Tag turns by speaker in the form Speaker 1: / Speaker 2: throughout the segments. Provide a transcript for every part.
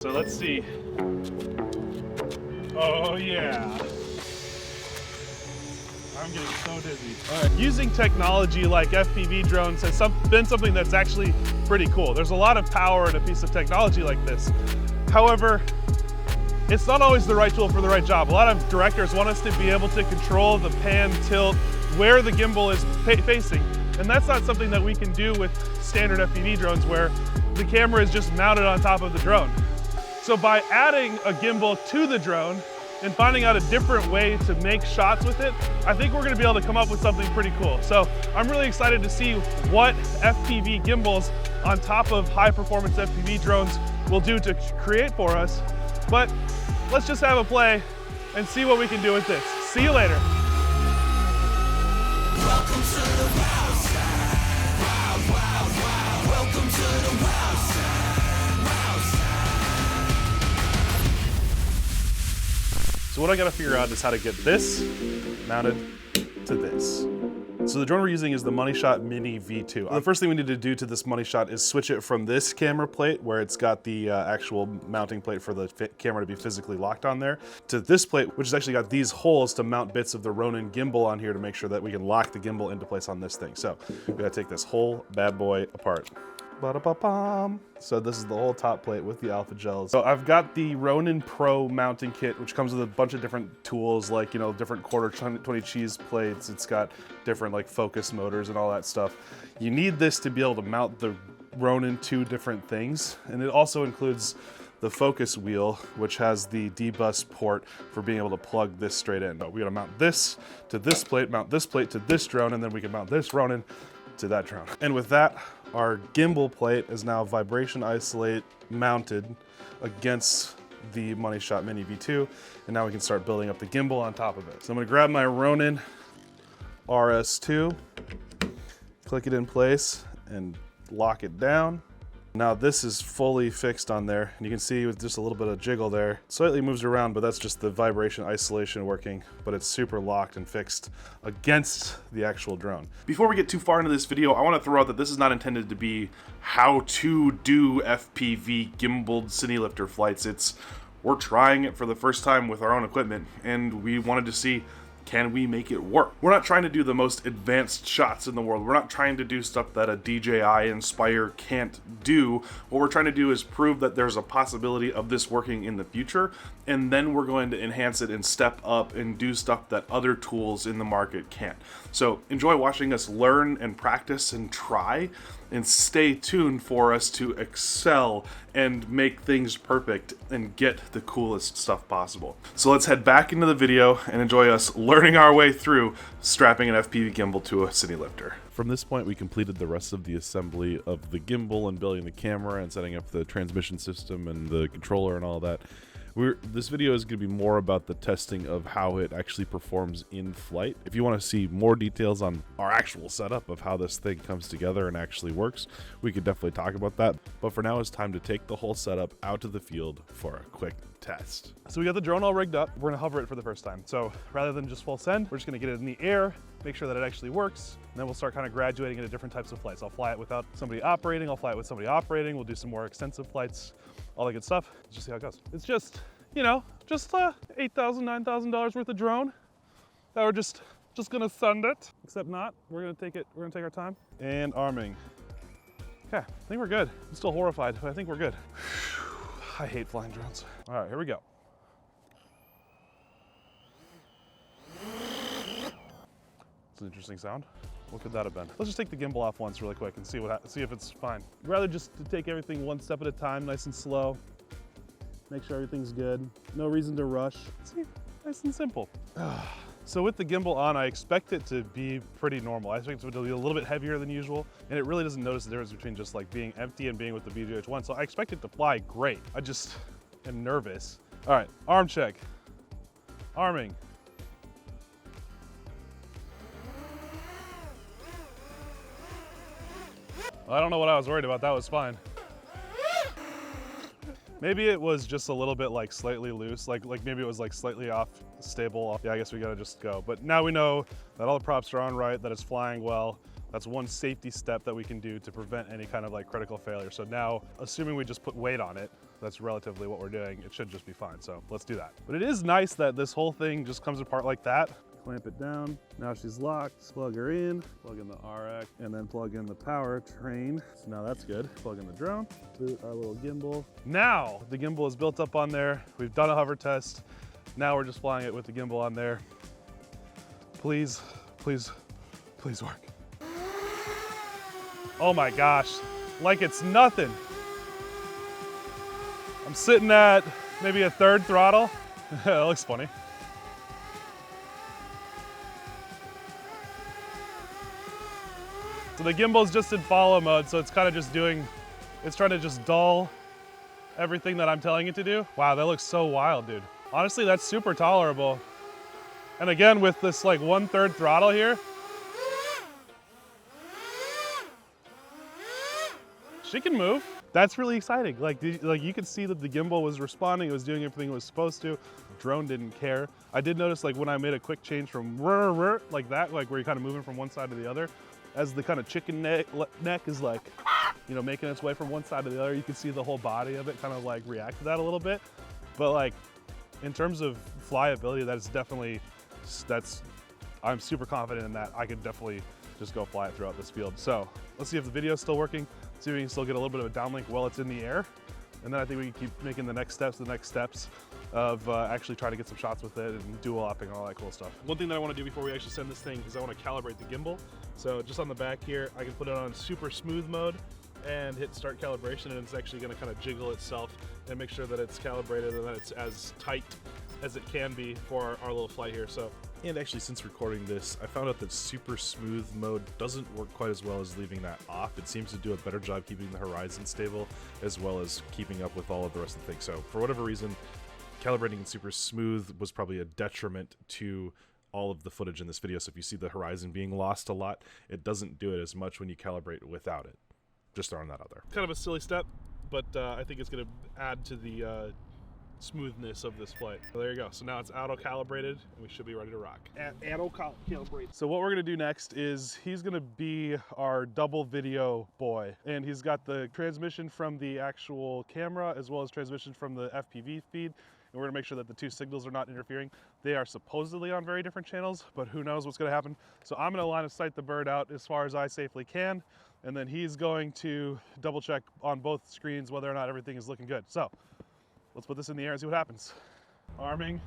Speaker 1: So let's see. Oh yeah. I'm getting so dizzy. All right. Using technology like FPV drones has been something that's actually pretty cool. There's a lot of power in a piece of technology like this. However, it's not always the right tool for the right job. A lot of directors want us to be able to control the pan, tilt, where the gimbal is facing. And that's not something that we can do with standard FPV drones where the camera is just mounted on top of the drone. So by adding a gimbal to the drone and finding out a different way to make shots with it, I think we're gonna be able to come up with something pretty cool. So I'm really excited to see what FPV gimbals on top of high performance FPV drones will do to create for us. But let's just have a play and see what we can do with this. See you later.
Speaker 2: Welcome to the wild side. Wild, wild, wild. Welcome to the wild side. Wild side.
Speaker 1: So what I gotta figure out is how to get this mounted to this. So the drone we're using is the Moneyshot Mini V2. The first thing we need to do to this Moneyshot is switch it from this camera plate, where it's got the actual mounting plate for the camera to be physically locked on there, to this plate, which has actually got these holes to mount bits of the Ronin gimbal on here to make sure that we can lock the gimbal into place on this thing. So we gotta take this whole bad boy apart. Ba-da-ba-bam. So this is the whole top plate with the alpha gels. So I've got the Ronin Pro Mounting Kit, which comes with a bunch of different tools, like, you know, different quarter 20 cheese plates. It's got different like focus motors and all that stuff. You need this to be able to mount the Ronin to different things. And it also includes the focus wheel, which has the D-bus port for being able to plug this straight in. But we gotta mount this to this plate, mount this plate to this drone, and then we can mount this Ronin to that drone. And with that, our gimbal plate is now vibration isolate mounted against the Moneyshot Mini V2, and now we can start building up the gimbal on top of it. So I'm gonna grab my Ronin RS2, click it in place, and lock it down. Now this is fully fixed on there, and you can see with just a little bit of jiggle there, slightly moves around, but that's just the vibration isolation working, but it's super locked and fixed against the actual drone. Before we get too far into this video, I want to throw out that this is not intended to be how to do FPV gimbaled cinelifter flights. We're trying it for the first time with our own equipment, and we wanted to see, can we make it work? We're not trying to do the most advanced shots in the world. We're not trying to do stuff that a DJI Inspire can't do. What we're trying to do is prove that there's a possibility of this working in the future, and then we're going to enhance it and step up and do stuff that other tools in the market can't. So enjoy watching us learn and practice and try, and stay tuned for us to excel and make things perfect and get the coolest stuff possible. So let's head back into the video and enjoy us learning our way through strapping an FPV gimbal to a Cinelifter. From this point, we completed the rest of the assembly of the gimbal and building the camera and setting up the transmission system and the controller and all that. This video is going to be more about the testing of how it actually performs in flight. If you want to see more details on our actual setup of how this thing comes together and actually works, we could definitely talk about that. But for now, it's time to take the whole setup out to the field for a quick test. So we got the drone all rigged up. We're going to hover it for the first time. So rather than just full send, we're just going to get it in the air, make sure that it actually works, and then we'll start kind of graduating into different types of flights. I'll fly it without somebody operating, I'll fly it with somebody operating, we'll do some more extensive flights, all that good stuff. Let's just see how it goes. It's just, you know, just $8,000, $9,000 worth of drone that we're just gonna send it. Except not, we're gonna take our time. And arming. Okay, I think we're good. I'm still horrified, but I think we're good. I hate flying drones. All right, here we go. It's an interesting sound. What could that have been? Let's just take the gimbal off once really quick and see if it's fine. I'd rather just to take everything one step at a time, nice and slow. Make sure everything's good. No reason to rush. See, nice and simple. So with the gimbal on, I expect it to be pretty normal. I expect it to be a little bit heavier than usual, and it really doesn't notice the difference between just like being empty and being with the VGH1. So I expect it to fly great. I just am nervous. All right, arm check. Arming. Well, I don't know what I was worried about. That was fine. Maybe it was just a little bit like slightly loose, like maybe it was like slightly off stable. Yeah, I guess we gotta just go. But now we know that all the props are on right, that it's flying well. That's one safety step that we can do to prevent any kind of like critical failure. So now, assuming we just put weight on it, that's relatively what we're doing, it should just be fine. So let's do that. But it is nice that this whole thing just comes apart like that. Clamp it down. Now she's locked. Plug her in, plug in the RX, and then plug in the power train. So now that's good. Plug in the drone, boot our little gimbal. Now the gimbal is built up on there. We've done a hover test. Now we're just flying it with the gimbal on there. Please, please, please work. Oh my gosh, like it's nothing. I'm sitting at maybe a third throttle. That looks funny. So the gimbal's just in follow mode, so it's kind of just doing, it's trying to just dull everything that I'm telling it to do. Wow, that looks so wild, dude. Honestly, that's super tolerable. And again, with this like 1/3 throttle here, she can move. That's really exciting. Like you could see that the gimbal was responding, it was doing everything it was supposed to. Drone didn't care. I did notice like when I made a quick change from like that, like where you're kind of moving from one side to the other, as the kind of chicken neck is like, you know, making its way from one side to the other, you can see the whole body of it kind of like react to that a little bit. But like, in terms of flyability, that is definitely, I'm super confident in that. I could definitely just go fly it throughout this field. So let's see if the video is still working, see if we can still get a little bit of a downlink while it's in the air. And then I think we can keep making the next steps of actually trying to get some shots with it and dual-opping and all that cool stuff. One thing that I want to do before we actually send this thing is I want to calibrate the gimbal. So just on the back here, I can put it on super smooth mode and hit start calibration, and it's actually going to kind of jiggle itself and make sure that it's calibrated and that it's as tight as it can be for our little flight here. So, and actually since recording this, I found out that super smooth mode doesn't work quite as well as leaving that off. It seems to do a better job keeping the horizon stable as well as keeping up with all of the rest of the things. So for whatever reason, calibrating in super smooth was probably a detriment to all of the footage in this video. So if you see the horizon being lost a lot, it doesn't do it as much when you calibrate without it. Just throwing that out there. Kind of a silly step, but I think it's going to add to the smoothness of this flight. So there you go. So now it's auto calibrated and we should be ready to rock. Auto calibrated. So what we're gonna do next is he's gonna be our double video boy. And he's got the transmission from the actual camera as well as transmission from the FPV feed. And we're gonna make sure that the two signals are not interfering. They are supposedly on very different channels, but who knows what's gonna happen. So I'm gonna line of sight the bird out as far as I safely can. And then he's going to double check on both screens whether or not everything is looking good. So let's put this in the air and see what happens. Arming,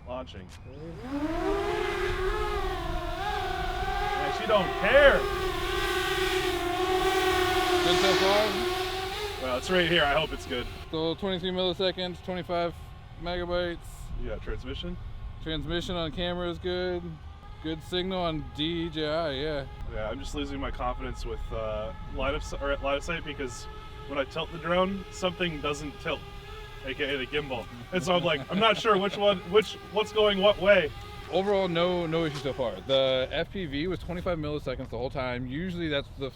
Speaker 1: launching. Yeah, she don't care.
Speaker 3: Good so far?
Speaker 1: Well, it's right here. I hope it's good.
Speaker 3: So 23 milliseconds, 25 megabytes.
Speaker 1: You got transmission?
Speaker 3: Transmission on camera is good. Good signal on DJI, yeah.
Speaker 1: Yeah, I'm just losing my confidence with line of sight because when I tilt the drone, something doesn't tilt, aka the gimbal. And so I'm like, I'm not sure what's going what way.
Speaker 3: Overall, no issue so far. The FPV was 25 milliseconds the whole time. Usually that's the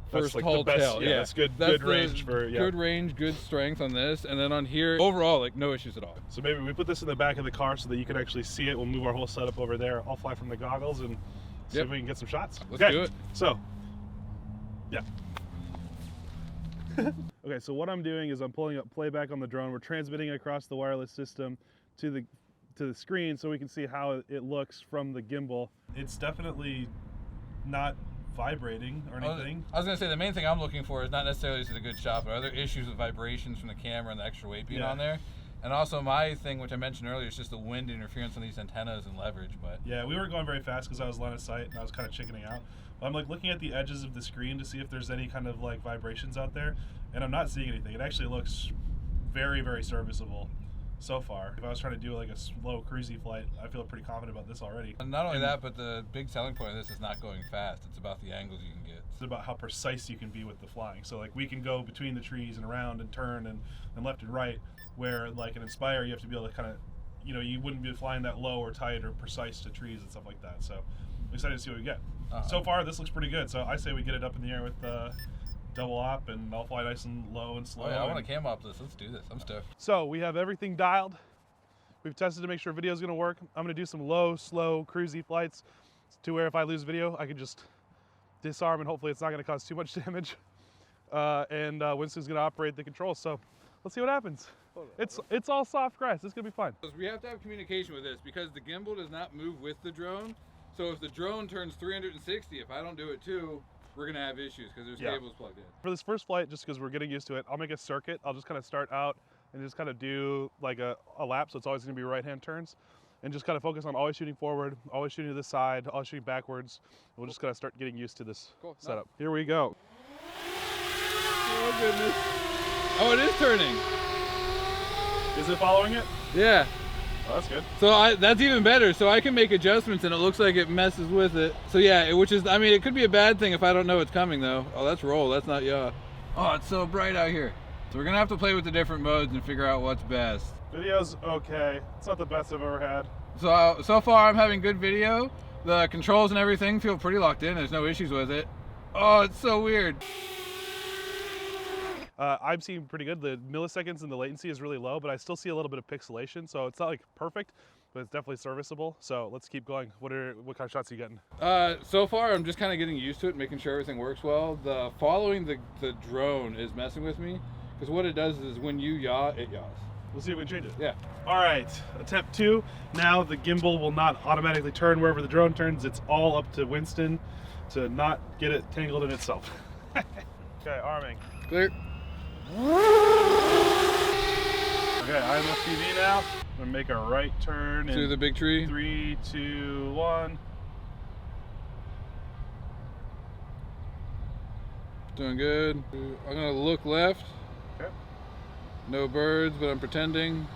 Speaker 3: first
Speaker 1: like
Speaker 3: tall
Speaker 1: the best,
Speaker 3: tail.
Speaker 1: Yeah, that's good range for, yeah.
Speaker 3: Good range, good strength on this. And then on here, overall, like no issues at all.
Speaker 1: So maybe we put this in the back of the car so that you can actually see it. We'll move our whole setup over there. I'll fly from the goggles and see if we can get some shots.
Speaker 3: Let's do it.
Speaker 1: So, yeah. Okay, so what I'm doing is I'm pulling up playback on the drone. We're transmitting across the wireless system to the screen so we can see how it looks from the gimbal. It's definitely not vibrating or anything.
Speaker 3: I was gonna say the main thing I'm looking for is not necessarily this is a good shot, but other issues with vibrations from the camera and the extra weight being on there. And also my thing, which I mentioned earlier, is just the wind interference on these antennas and leverage. But
Speaker 1: yeah, we weren't going very fast because I was line of sight and I was kind of chickening out. But I'm like looking at the edges of the screen to see if there's any kind of like vibrations out there, and I'm not seeing anything. It actually looks very, very serviceable so far. If I was trying to do like a slow cruisy flight, I feel pretty confident about this already.
Speaker 3: And not only that, but the big selling point of this is not going fast. It's about the angles you can get.
Speaker 1: It's about how precise you can be with the flying. So like we can go between the trees and around and turn and left and right, where like an Inspire you have to be able to kind of, you know, you wouldn't be flying that low or tight or precise to trees and stuff like that. So I'm excited to see what we get. So far this looks pretty good. So I say we get it up in the air with double op, and I'll fly nice and low and slow.
Speaker 3: Oh yeah, I want to cam op this. Let's do this. I'm stoked.
Speaker 1: So we have everything dialed. We've tested to make sure video is going to work. I'm going to do some low, slow, cruisy flights to where if I lose video, I can just disarm and hopefully it's not going to cause too much damage. And Winston's going to operate the controls. So Let's see what happens. It's all soft grass. It's gonna be fine.
Speaker 3: We have to have communication with this because the gimbal does not move with the drone. So if the drone turns 360, if I don't do it too, we're gonna have issues because there's cables plugged in.
Speaker 1: For this first flight, just because we're getting used to it, I'll make a circuit. I'll just kind of start out and just kind of do like a lap. So it's always gonna be right-hand turns. And just kind of focus on always shooting forward, always shooting to this side, always shooting backwards. And we'll just kind of start getting used to this setup. Here we go.
Speaker 3: Oh goodness. Oh, it is turning.
Speaker 1: Is it following it?
Speaker 3: Yeah.
Speaker 1: Oh, that's good.
Speaker 3: So that's even better. So I can make adjustments and it looks like it messes with it. So yeah, which is, I mean, it could be a bad thing if I don't know it's coming though. Oh, that's roll, that's not yaw. Oh, it's so bright out here. So we're gonna have to play with the different modes and figure out what's best.
Speaker 1: Video's okay. It's not the best I've ever had.
Speaker 3: So far I'm having good video. The controls and everything feel pretty locked in. There's no issues with it. Oh, it's so weird.
Speaker 1: I'm seeing pretty good. The milliseconds and the latency is really low, but I still see a little bit of pixelation. So it's not like perfect, but it's definitely serviceable. So let's keep going. What kind of shots are you getting?
Speaker 3: So far I'm just kind of getting used to it, making sure everything works well. Following the drone is messing with me because what it does is when you yaw, it yaws.
Speaker 1: We'll see if we can change it.
Speaker 3: Yeah.
Speaker 1: All right, attempt 2. Now the gimbal will not automatically turn wherever the drone turns. It's all up to Winston to not get it tangled in itself. Okay, arming.
Speaker 3: Clear.
Speaker 1: Okay, I'm FPV now. I'm gonna make a right turn
Speaker 3: To the big tree.
Speaker 1: 3, 2, 1.
Speaker 3: Doing good. I'm gonna look left.
Speaker 1: Okay.
Speaker 3: No birds, but I'm pretending.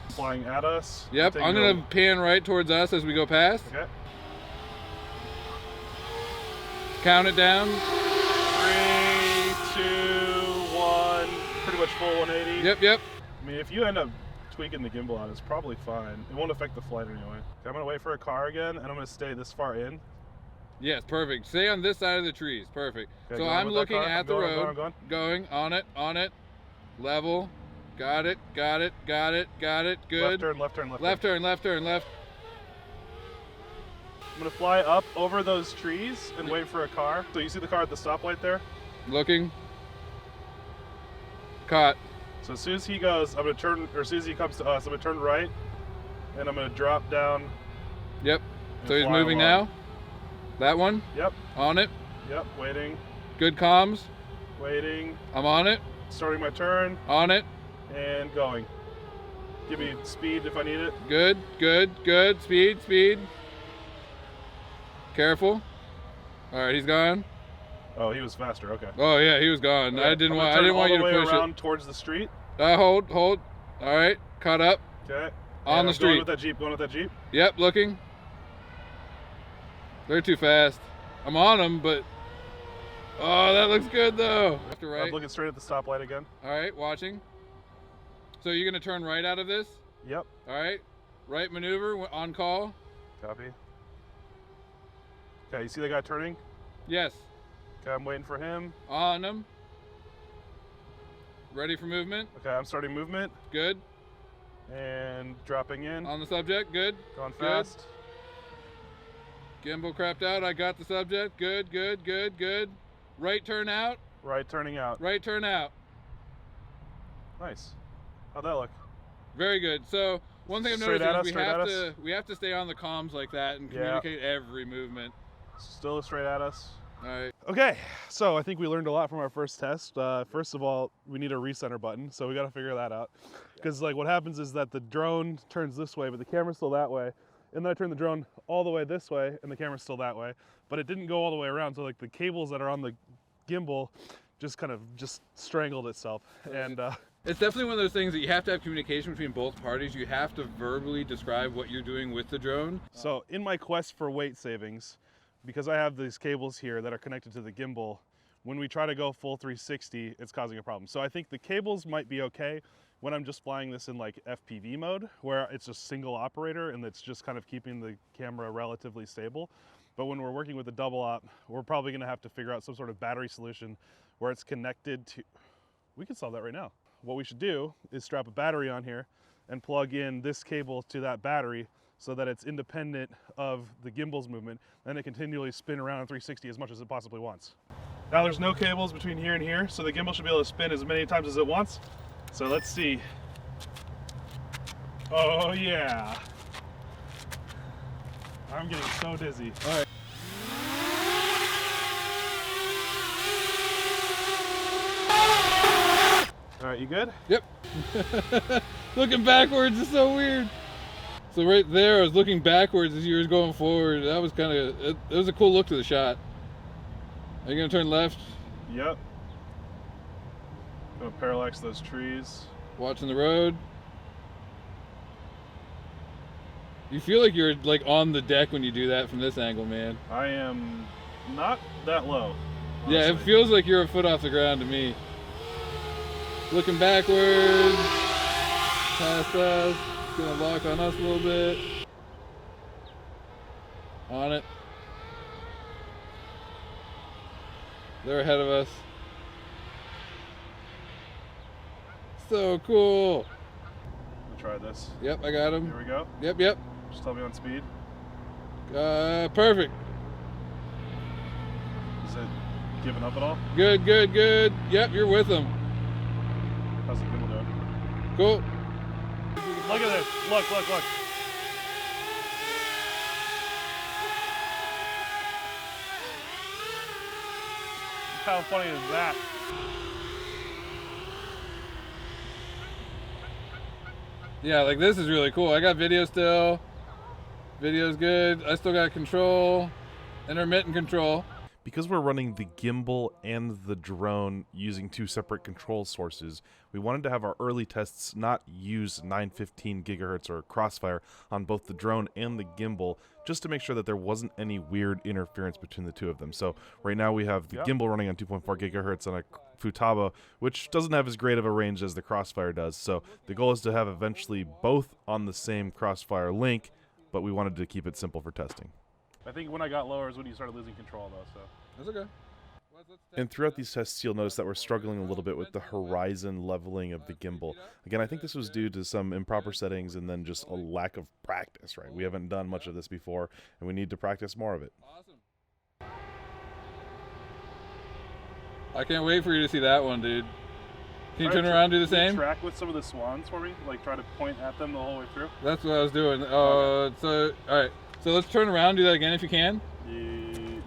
Speaker 1: Flying at us.
Speaker 3: Yep, I'm gonna pan right towards us as we go past.
Speaker 1: Okay.
Speaker 3: Count it down.
Speaker 1: 3, 2, 1. Pretty much full 180.
Speaker 3: Yep.
Speaker 1: I mean, if you end up tweaking the gimbal out, it's probably fine. It won't affect the flight anyway. Okay, I'm gonna wait for a car again, and I'm gonna stay this far in.
Speaker 3: Yes, perfect. Stay on this side of the trees. Perfect.
Speaker 1: Okay,
Speaker 3: So
Speaker 1: going
Speaker 3: I'm
Speaker 1: with that
Speaker 3: looking
Speaker 1: car.
Speaker 3: at the road.
Speaker 1: I'm
Speaker 3: going on it. Level. Got it. Good.
Speaker 1: Left turn.
Speaker 3: Left turn.
Speaker 1: I'm gonna fly up over those trees and wait for a car. So you see the car at the stoplight there?
Speaker 3: Looking. Caught.
Speaker 1: So as soon as he goes, I'm gonna turn, or as soon as he comes to us, I'm gonna turn right, and I'm gonna drop down.
Speaker 3: Yep.
Speaker 1: and
Speaker 3: So he's
Speaker 1: fly
Speaker 3: moving
Speaker 1: along.
Speaker 3: now. That one.
Speaker 1: Yep.
Speaker 3: On it.
Speaker 1: Yep. Waiting.
Speaker 3: Good comms.
Speaker 1: Waiting.
Speaker 3: I'm on it.
Speaker 1: Starting my turn
Speaker 3: On it.
Speaker 1: and going. Give me speed if I need it.
Speaker 3: Good. Speed. Careful. All right, he's gone.
Speaker 1: Oh, he was faster. Okay.
Speaker 3: Oh yeah, he was gone.
Speaker 1: Okay,
Speaker 3: I didn't
Speaker 1: I'm
Speaker 3: want
Speaker 1: gonna turn all
Speaker 3: you
Speaker 1: the
Speaker 3: to
Speaker 1: way
Speaker 3: push
Speaker 1: around
Speaker 3: it.
Speaker 1: towards the street.
Speaker 3: Hold. All right, caught up.
Speaker 1: Okay.
Speaker 3: On
Speaker 1: And
Speaker 3: the
Speaker 1: I'm
Speaker 3: street.
Speaker 1: Going with that Jeep.
Speaker 3: Yep, looking. They're too fast. I'm on them, but oh, that looks good though. Left to right.
Speaker 1: I'm looking straight at the stoplight again.
Speaker 3: All right, watching. So you're gonna turn right out of this?
Speaker 1: Yep.
Speaker 3: All right. Right maneuver on call.
Speaker 1: Copy. Okay, you see the guy turning?
Speaker 3: Yes.
Speaker 1: Okay, I'm waiting for him.
Speaker 3: On them. Ready for movement.
Speaker 1: Okay, I'm starting movement
Speaker 3: Good.
Speaker 1: and dropping in.
Speaker 3: On the subject. Good.
Speaker 1: Going
Speaker 3: good.
Speaker 1: fast.
Speaker 3: Gimbal crapped out. I got the subject. Good. Right turn out.
Speaker 1: Right turning out.
Speaker 3: Right turn out.
Speaker 1: Nice. How'd that look?
Speaker 3: Very good. So one thing I've
Speaker 1: Straight
Speaker 3: noticed
Speaker 1: at
Speaker 3: is
Speaker 1: us,
Speaker 3: we have to stay on the comms like that and
Speaker 1: Yeah.
Speaker 3: communicate every movement.
Speaker 1: Still straight at us.
Speaker 3: All right.
Speaker 1: Okay, so I think we learned a lot from our first test. First of all, we need a recenter button, so we got to figure that out. Because like what happens is that the drone turns this way, but the camera's still that way. And then I turn the drone all the way this way, and the camera's still that way. But it didn't go all the way around, so like the cables that are on the gimbal just kind of strangled itself. And
Speaker 3: It's definitely one of those things that you have to have communication between both parties. You have to verbally describe what you're doing with the drone.
Speaker 1: so in my quest for weight savings, because I have these cables here that are connected to the gimbal, when we try to go full 360, it's causing a problem. So I think the cables might be okay when I'm just flying this in like FPV mode, where it's just single operator and it's just kind of keeping the camera relatively stable. But when we're working with a double op, we're probably gonna have to figure out some sort of battery solution where it's connected to, we can solve that right now. What we should do is strap a battery on here and plug in this cable to that battery so that it's independent of the gimbal's movement, and it continually spin around in 360 as much as it possibly wants. Now there's no cables between here and here, so the gimbal should be able to spin as many times as it wants. So let's see. Oh yeah. I'm getting so dizzy.
Speaker 3: All right.
Speaker 1: All right, you good?
Speaker 3: Yep. Looking backwards is so weird. So right there, I was looking backwards as you were going forward. That was kind of, it was a cool look to the shot. Are you gonna turn left?
Speaker 1: Yep. Gonna parallax those trees.
Speaker 3: Watching the road. You feel like you're like on the deck when you do that from this angle, man.
Speaker 1: I am not that low.
Speaker 3: Yeah, it
Speaker 1: honestly.
Speaker 3: feels like you're a foot off the ground to me. Looking backwards, past us, gonna lock on us a little bit. On it. They're ahead of us. So cool.
Speaker 1: We'll try this.
Speaker 3: Yep, I got
Speaker 1: Here
Speaker 3: him.
Speaker 1: we go.
Speaker 3: Yep, yep.
Speaker 1: Just tell me on speed.
Speaker 3: Perfect.
Speaker 1: Is it giving up at all?
Speaker 3: Good, good, good. Yep, you're with them.
Speaker 1: How's the gimbal doing?
Speaker 3: Cool.
Speaker 1: Look at this. Look, look, look. How funny is that?
Speaker 3: Yeah, like this is really cool. I got video still. Video's good. I still got control, intermittent control.
Speaker 1: Because we're running the gimbal and the drone using two separate control sources, we wanted to have our early tests not use 915 gigahertz or crossfire on both the drone and the gimbal, just to make sure that there wasn't any weird interference between the two of them. So right now we have the gimbal running on 2.4 gigahertz on a Futaba, which doesn't have as great of a range as the crossfire does. So the goal is to have eventually both on the same crossfire link, but we wanted to keep it simple for testing. I think when I got lower is when you started losing control, though. So
Speaker 3: That's okay.
Speaker 1: And throughout these tests, you'll notice that we're struggling a little bit with the horizon leveling of the gimbal. Again, I think this was due to some improper settings and then just a lack of practice, right? We haven't done much of this before, and we need to practice more of it.
Speaker 3: Awesome. I can't wait for you to see that one, dude. Can you turn around and do the same?
Speaker 1: Track with some of the swans for me, like try to point at them the whole way through.
Speaker 3: That's what I was doing. So, all right. So let's turn around and do that again if you can.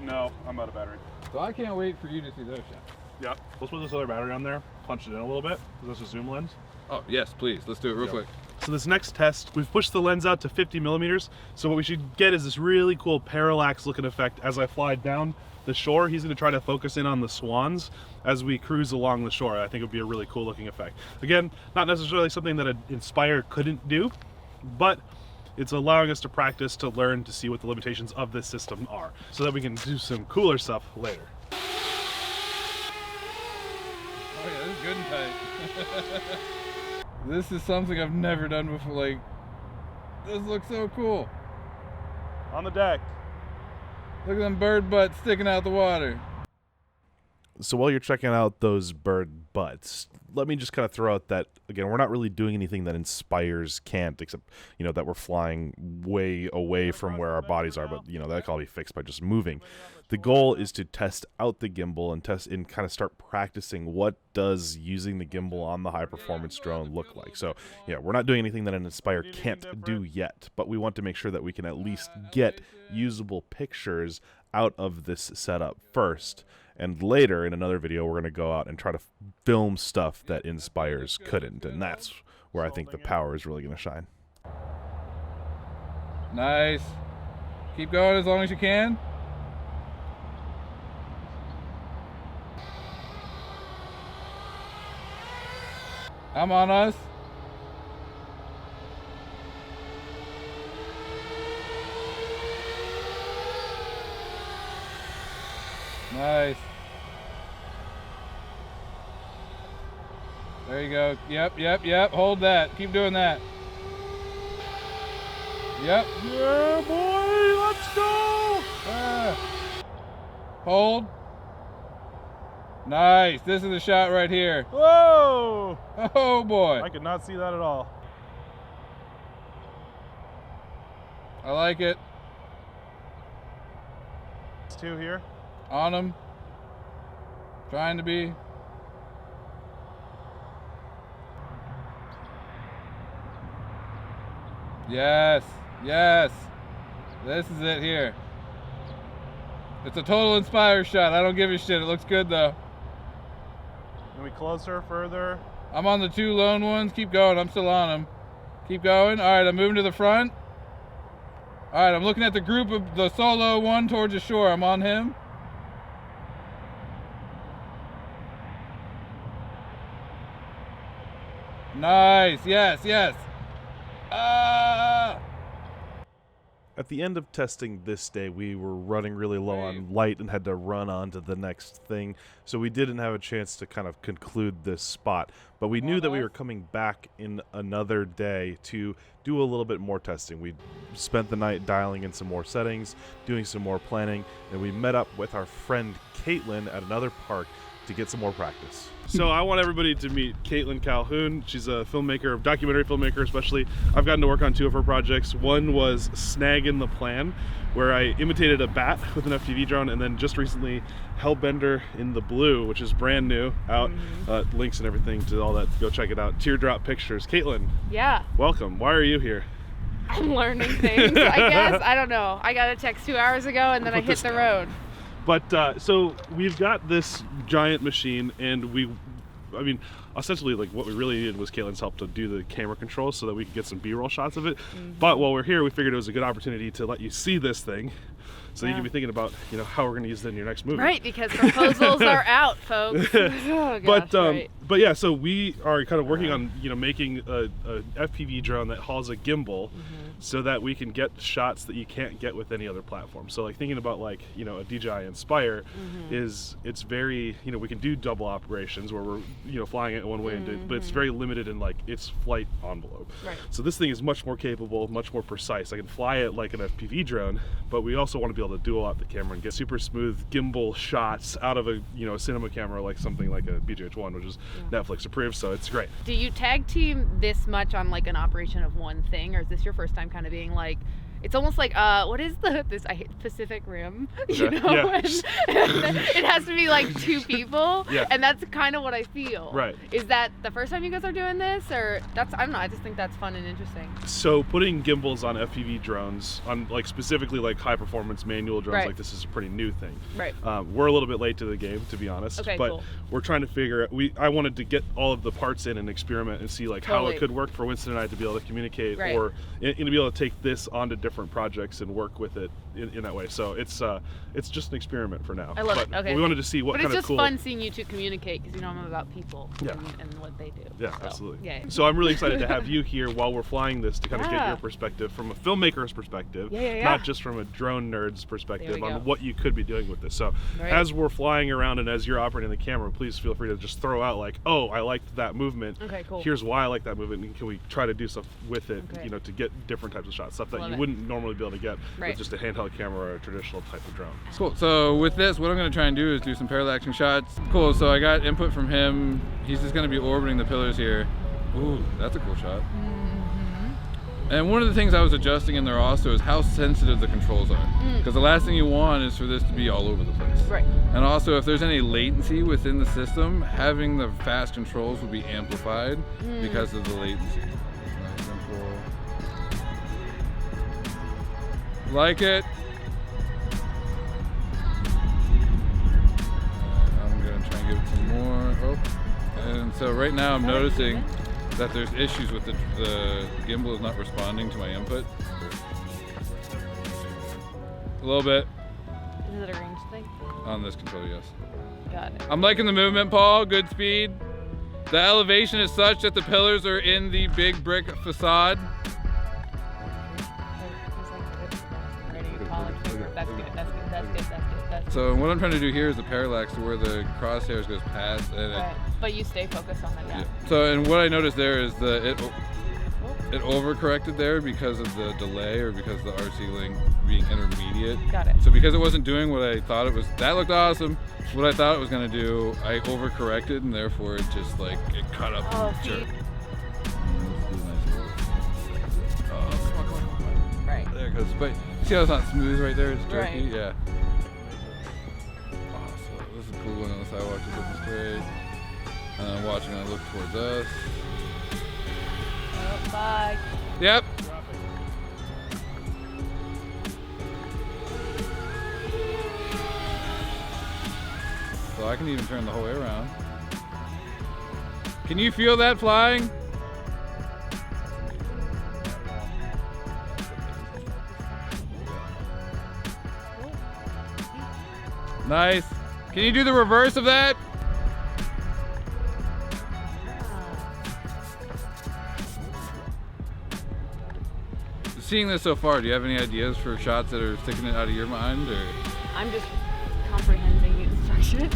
Speaker 1: No, I'm out of battery.
Speaker 3: So I can't wait for you to see those shots.
Speaker 1: Yeah, let's put this other battery on there, punch it in a little bit. Is this a zoom lens?
Speaker 3: Oh, yes, please. Let's do it real quick.
Speaker 1: So this next test, we've pushed the lens out to 50 millimeters. So what we should get is this really cool parallax looking effect as I fly down the shore. He's gonna try to focus in on the swans as we cruise along the shore. I think it would be a really cool looking effect. Again, not necessarily something that an Inspire couldn't do, but it's allowing us to practice, to learn, to see what the limitations of this system are, so that we can do some cooler stuff later.
Speaker 3: Oh yeah, this is good and tight. This is something I've never done before. Like, this looks so cool.
Speaker 1: On the deck.
Speaker 3: Look at them bird butts sticking out the water.
Speaker 1: So while you're checking out those bird butts, let me just kind of throw out that, again, we're not really doing anything that Inspires can't, except, you know, that we're flying way away from where our bodies are, but, you know, that can all be fixed by just moving. The goal is to test out the gimbal and kind of start practicing what does using the gimbal on the high-performance drone look like. So, yeah, we're not doing anything that an Inspire can't do yet, but we want to make sure that we can at least get usable pictures out of this setup first. And later, in another video, we're going to go out and try to film stuff that Inspires couldn't. And that's where I think the power is really going to shine.
Speaker 3: Nice. Keep going as long as you can. I'm on us. Nice. There you go. Yep, yep, yep. Hold that. Keep doing that. Yep.
Speaker 1: Yeah, boy, let's go!
Speaker 3: Hold. Nice. This is the shot right here.
Speaker 1: Whoa!
Speaker 3: Oh boy.
Speaker 1: I could not see that at all.
Speaker 3: I like it.
Speaker 1: It's two here.
Speaker 3: On them. Trying to be. Yes, yes. This is it here. It's a total Inspire shot. I don't give a shit. It looks good though.
Speaker 1: Can we close her further?
Speaker 3: I'm on the 2 lone ones. Keep going. I'm still on them. Keep going. All right, I'm moving to the front. All right, I'm looking at the group of the solo one towards the shore. I'm on him. Nice. Yes, yes.
Speaker 1: At the end of testing this day, we were running really low on light and had to run on to the next thing. So we didn't have a chance to kind of conclude this spot. But we knew that we were coming back in another day to do a little bit more testing. We spent the night dialing in some more settings, doing some more planning, and we met up with our friend Caitlin at another park to get some more practice. So I want everybody to meet Caitlin Calhoun. She's a filmmaker, documentary filmmaker especially. I've gotten to work on 2 of her projects. One was Snag in the Plan, where I imitated a bat with an FPV drone, and then just recently Hellbender in the Blue, which is brand new, out. Links and everything to all that. Go check it out. Teardrop Pictures. Caitlin.
Speaker 4: Yeah.
Speaker 1: Welcome. Why are you here?
Speaker 4: I'm learning things, I guess. I don't know. I got a text 2 hours ago and then I hit the road.
Speaker 1: But so we've got this giant machine, and I mean, essentially, like, what we really needed was Caitlin's help to do the camera controls so that we could get some B-roll shots of it. But while we're here, we figured it was a good opportunity to let you see this thing, so you can be thinking about, you know, how we're going to use it in your next movie.
Speaker 4: Right, because proposals are out, folks. Oh, gosh,
Speaker 1: but yeah, so we are kind of working on, you know, making a FPV drone that hauls a gimbal, so that we can get shots that you can't get with any other platform. So like thinking about, like, you know, a DJI Inspire it's very, you know, we can do double operations where we're, you know, flying it one way, but it's very limited in like its flight envelope.
Speaker 4: Right.
Speaker 1: So this thing is much more capable, much more precise. I can fly it like an FPV drone, but we also want to be able to dual-opped the camera and get super smooth gimbal shots out of a, you know, a cinema camera, like something like a BGH1, which is Netflix approved, so it's great.
Speaker 4: Do you tag team this much on like an operation of one thing, or is this your first time kind of being like, it's almost like what is I hate Pacific Rim, you know?
Speaker 1: Yeah.
Speaker 4: It has to be like 2 people, and that's kind of what I feel.
Speaker 1: Right.
Speaker 4: Is that the first time you guys are doing this, or that's, I don't know, I just think that's fun and interesting.
Speaker 1: So putting gimbals on FPV drones, on like specifically like high performance manual drones, like this is a pretty new thing.
Speaker 4: Right.
Speaker 1: We're a little bit late to the game, to be honest.
Speaker 4: Okay,
Speaker 1: but
Speaker 4: cool.
Speaker 1: We're trying to figure out, I wanted to get all of the parts in and experiment and see like how it could work for Winston and I to be able to communicate, or to be able to take this onto different projects and work with it in that way. So it's just an experiment for now.
Speaker 4: I love it. Okay.
Speaker 1: We wanted to see what kind of cool.
Speaker 4: But it's just fun seeing you 2 communicate, because you know I'm about people and what they do.
Speaker 1: Yeah,
Speaker 4: so,
Speaker 1: absolutely.
Speaker 4: Yeah.
Speaker 1: So I'm really excited to have you here while we're flying this to kind of get your perspective from a filmmaker's perspective, not just from a drone nerd's perspective on what you could be doing with this. So as we're flying around and as you're operating the camera, please feel free to just throw out like, oh, I liked that movement.
Speaker 4: Okay, cool.
Speaker 1: Here's why I like that movement, and can we try to do stuff with it, you know, to get different types of shots, stuff that you wouldn't normally be able to get with just a handheld camera or a traditional type of drone.
Speaker 3: Cool. So with this, what I'm going to try and do is do some parallaxing shots. Cool. So I got input from him. He's just going to be orbiting the pillars here. Ooh, that's a cool shot. And one of the things I was adjusting in there also is how sensitive the controls are. Because the last thing you want is for this to be all over the place.
Speaker 4: Right.
Speaker 3: And also, if there's any latency within the system, having the fast controls will be amplified because of the latency. Nice, simple. Like it. I'm gonna try and give it some more. Oh, and so right now I'm noticing that there's issues with the gimbal is not responding to my input. A little bit.
Speaker 4: Is it a range thing?
Speaker 3: On this controller, yes.
Speaker 4: Got it.
Speaker 3: I'm liking the movement, Paul. Good speed. The elevation is such that the pillars are in the big brick facade. So what I'm trying to do here is the parallax to where the crosshairs goes past, and
Speaker 4: but you stay focused on that.
Speaker 3: So, and what I noticed there is it overcorrected there because of the delay, or because of the RC link being intermediate.
Speaker 4: Got it.
Speaker 3: So because it wasn't doing what I thought it was, that looked awesome. What I thought it was going to do, I overcorrected, and therefore it just like it cut up and jerked.
Speaker 4: Right.
Speaker 3: There it goes. But see how it's not smooth right there? It's jerky.
Speaker 4: Right.
Speaker 3: Yeah. Oh, so this is a cool one on the sidewalk, just looking straight. And I'm watching and I look towards us.
Speaker 4: Oh, bye.
Speaker 3: Yep. can even turn the whole way around. Can you feel that flying? Nice. Can you do the reverse of that? Seeing this so far, do you have any ideas for shots that are sticking it out of your mind, or?
Speaker 4: I'm just comprehending the instructions.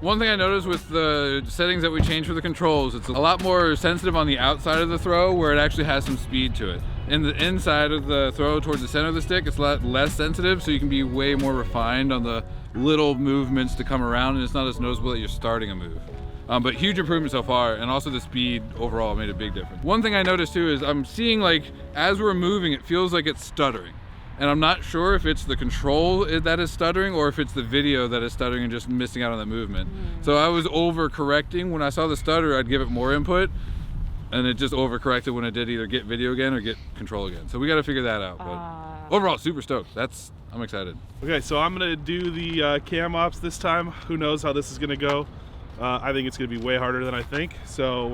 Speaker 3: One thing I noticed with the settings that we changed for the controls, it's a lot more sensitive on the outside of the throw where it actually has some speed to it. In the inside of the throw towards the center of the stick, it's a lot less sensitive, so you can be way more refined on the little movements to come around, and it's not as noticeable that you're starting a move. But huge improvement so far, and also the speed overall made a big difference. One thing I noticed too is I'm seeing, like, as we're moving, it feels like it's stuttering. And I'm not sure if it's the control that is stuttering or if it's the video that is stuttering and just missing out on that movement. So I was overcorrecting. When I saw the stutter, I'd give it more input, and it just overcorrected when it did either get video again or get control again. So we got to figure that out. But overall, super stoked. I'm excited.
Speaker 1: Okay, so I'm gonna do the cam ops this time. Who knows how this is gonna go? I think it's gonna be way harder than I think. So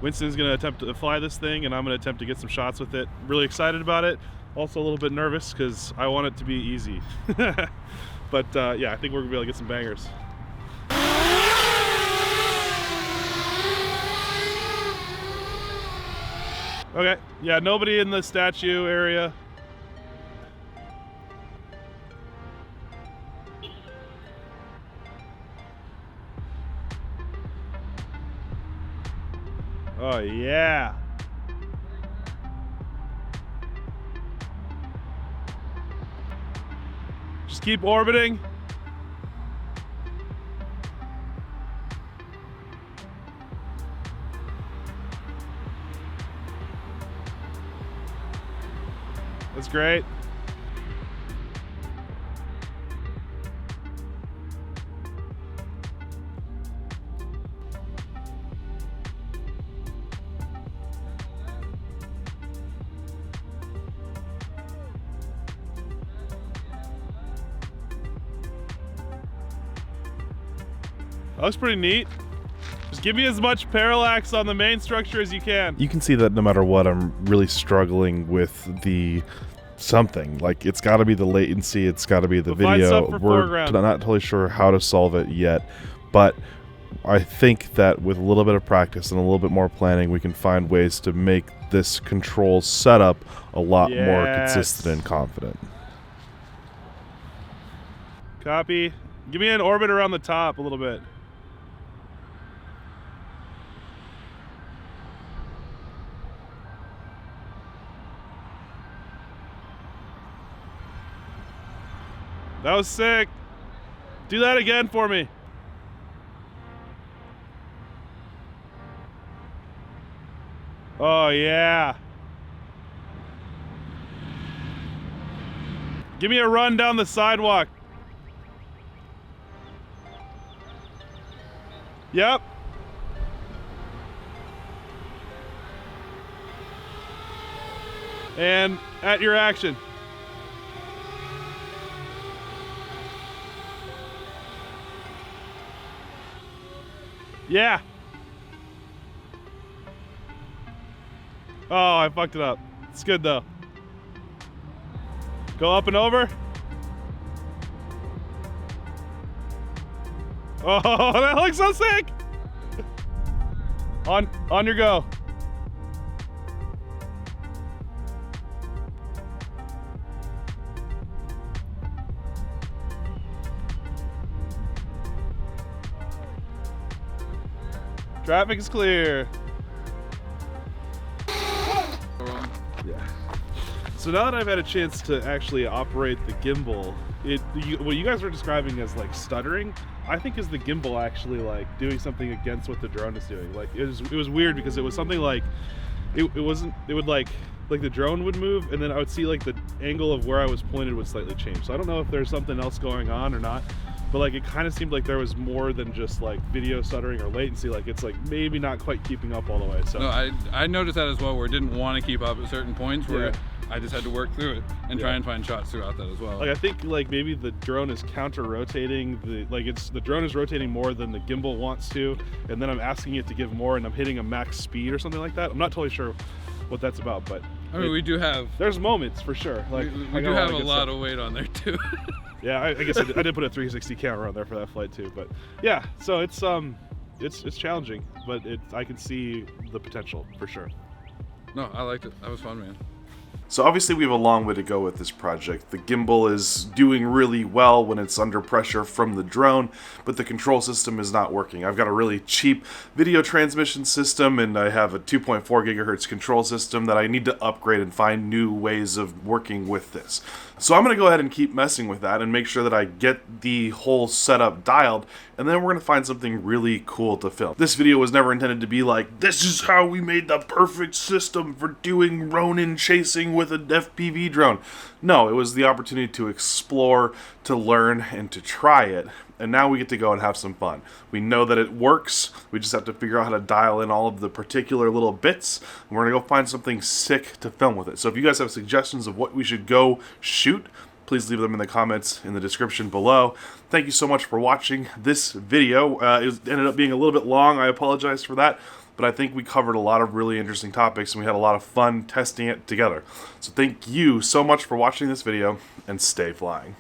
Speaker 1: Winston's gonna attempt to fly this thing, and I'm gonna attempt to get some shots with it. Really excited about it. Also a little bit nervous because I want it to be easy. But yeah, I think we're gonna be able to get some bangers. Okay, yeah, nobody in the statue area. Oh yeah. Just keep orbiting. That's great. That looks pretty neat. Just give me as much parallax on the main structure as you can. You can see that no matter what, I'm really struggling with the something. Like, it's got to be the latency, it's got to be the video. We're not totally sure how to solve it yet, but I think that with a little bit of practice and a little bit more planning, we can find ways to make this control setup a lot more consistent and confident. Copy. Give me an orbit around the top a little bit. That was sick. Do that again for me. Oh yeah. Give me a run down the sidewalk. Yep. And at your action. Yeah. Oh, I fucked it up. It's good though. Go up and over. Oh, that looks so sick. On your go. Traffic is clear. Yeah. So now that I've had a chance to actually operate the gimbal, what you guys were describing as like stuttering, I think is the gimbal actually like doing something against what the drone is doing. Like it was weird because it was something like it would like the drone would move, and then I would see like the angle of where I was pointed would slightly change. So I don't know if there's something else going on or not, but like it kind of seemed like there was more than just like video stuttering or latency. Like it's like maybe not quite keeping up all the way. So
Speaker 3: no, I noticed that as well, where it didn't want to keep up at certain points where
Speaker 1: Yeah.
Speaker 3: I just had to work through it and try and find shots throughout that as well.
Speaker 1: like I think like maybe the drone is counter rotating, the drone is rotating more than the gimbal wants to, and then I'm asking it to give more and I'm hitting a max speed or something like that. I'm not totally sure what that's about, but
Speaker 3: I mean, we do have
Speaker 1: there's moments for sure. Like
Speaker 3: we do have a lot of weight on there too.
Speaker 1: Yeah, I guess I did put a 360 camera on there for that flight too, but yeah, so it's challenging, but I can see the potential for sure.
Speaker 3: No, I liked it. That was fun, man.
Speaker 1: So obviously we have a long way to go with this project. The gimbal is doing really well when it's under pressure from the drone, but the control system is not working. I've got a really cheap video transmission system, and I have a 2.4 gigahertz control system that I need to upgrade and find new ways of working with this. So I'm going to go ahead and keep messing with that and make sure that I get the whole setup dialed, and then we're going to find something really cool to film. This video was never intended to be like, this is how we made the perfect system for doing Ronin chasing with an FPV drone. No, it was the opportunity to explore, to learn, and to try it. And now we get to go and have some fun. We know that it works. We just have to figure out how to dial in all of the particular little bits. And we're gonna go find something sick to film with it. So if you guys have suggestions of what we should go shoot, please leave them in the comments in the description below. Thank you so much for watching this video. It ended up being a little bit long. I apologize for that. But I think we covered a lot of really interesting topics and we had a lot of fun testing it together. So thank you so much for watching this video and stay flying.